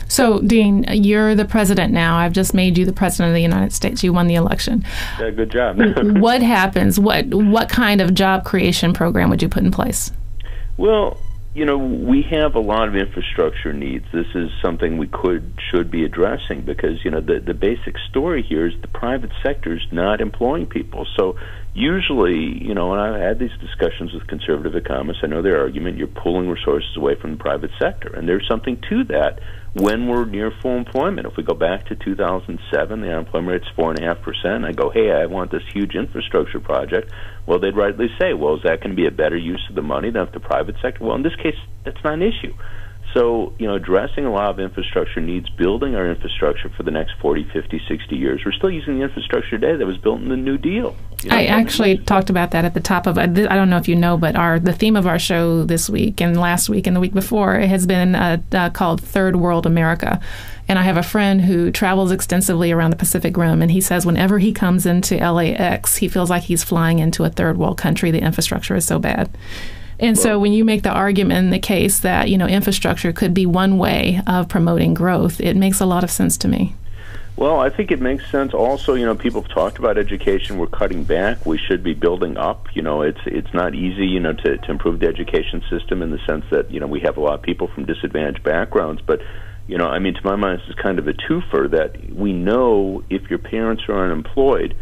So, Dean, you're the president now. I've just made you the president of the United States. You won the election. Yeah, good job. What happens? What kind of job creation program would you put in place? Well, we have a lot of infrastructure needs. This is something we should be addressing because, the basic story here is the private sector is not employing people. So usually, and I've had these discussions with conservative economists, I know their argument, you're pulling resources away from the private sector. And there's something to that when we're near full employment. If we go back to 2007, the unemployment rate's 4.5%. I go, hey, I want this huge infrastructure project. Well, they'd rightly say, well, is that going to be a better use of the money than if the private sector? Well, in this case, that's not an issue. So, addressing a lot of infrastructure needs, building our infrastructure for the next 40, 50, 60 years. We're still using the infrastructure today that was built in the New Deal. I actually talked about that at the top of, I don't know if you know, but the theme of our show this week and last week and the week before has been called Third World America. And I have a friend who travels extensively around the Pacific Rim, and he says whenever he comes into LAX, he feels like he's flying into a third world country. The infrastructure is so bad. And so when you make the argument in the case that, infrastructure could be one way of promoting growth, it makes a lot of sense to me. Well, I think it makes sense. Also, people have talked about education. We're cutting back. We should be building up. It's not easy, to improve the education system in the sense that, we have a lot of people from disadvantaged backgrounds. But, to my mind, this is kind of a twofer that we know if your parents are unemployed,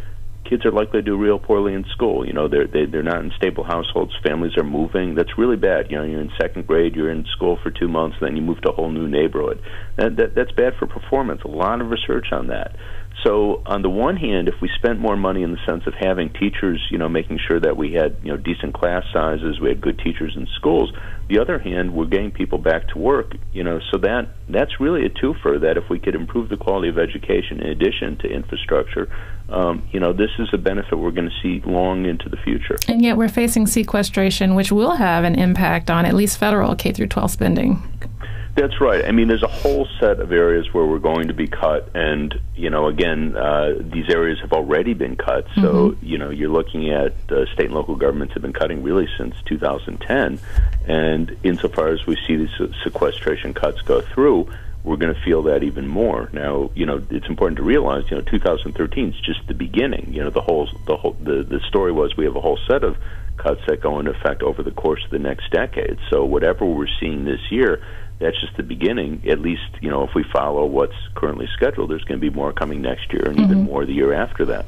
kids are likely to do real poorly in school. They're not in stable households. Families are moving. That's really bad. You're in second grade. You're in school for 2 months, then you move to a whole new neighborhood. That's bad for performance. A lot of research on that. So on the one hand, if we spent more money in the sense of having teachers, making sure that we had, decent class sizes, we had good teachers in schools. The other hand, we're getting people back to work, so that's really a twofer, that if we could improve the quality of education in addition to infrastructure, this is a benefit we're going to see long into the future. And yet we're facing sequestration, which will have an impact on at least federal K-12 spending. That's right. There's a whole set of areas where we're going to be cut, and again, these areas have already been cut. So you're looking at state and local governments have been cutting really since 2010, and insofar as we see these sequestration cuts go through, we're going to feel that even more. Now, it's important to realize, 2013 is just the beginning. The story was we have a whole set of cuts that go into effect over the course of the next decade. So whatever we're seeing this year, that's just the beginning. At least, if we follow what's currently scheduled, there's going to be more coming next year and even more the year after that.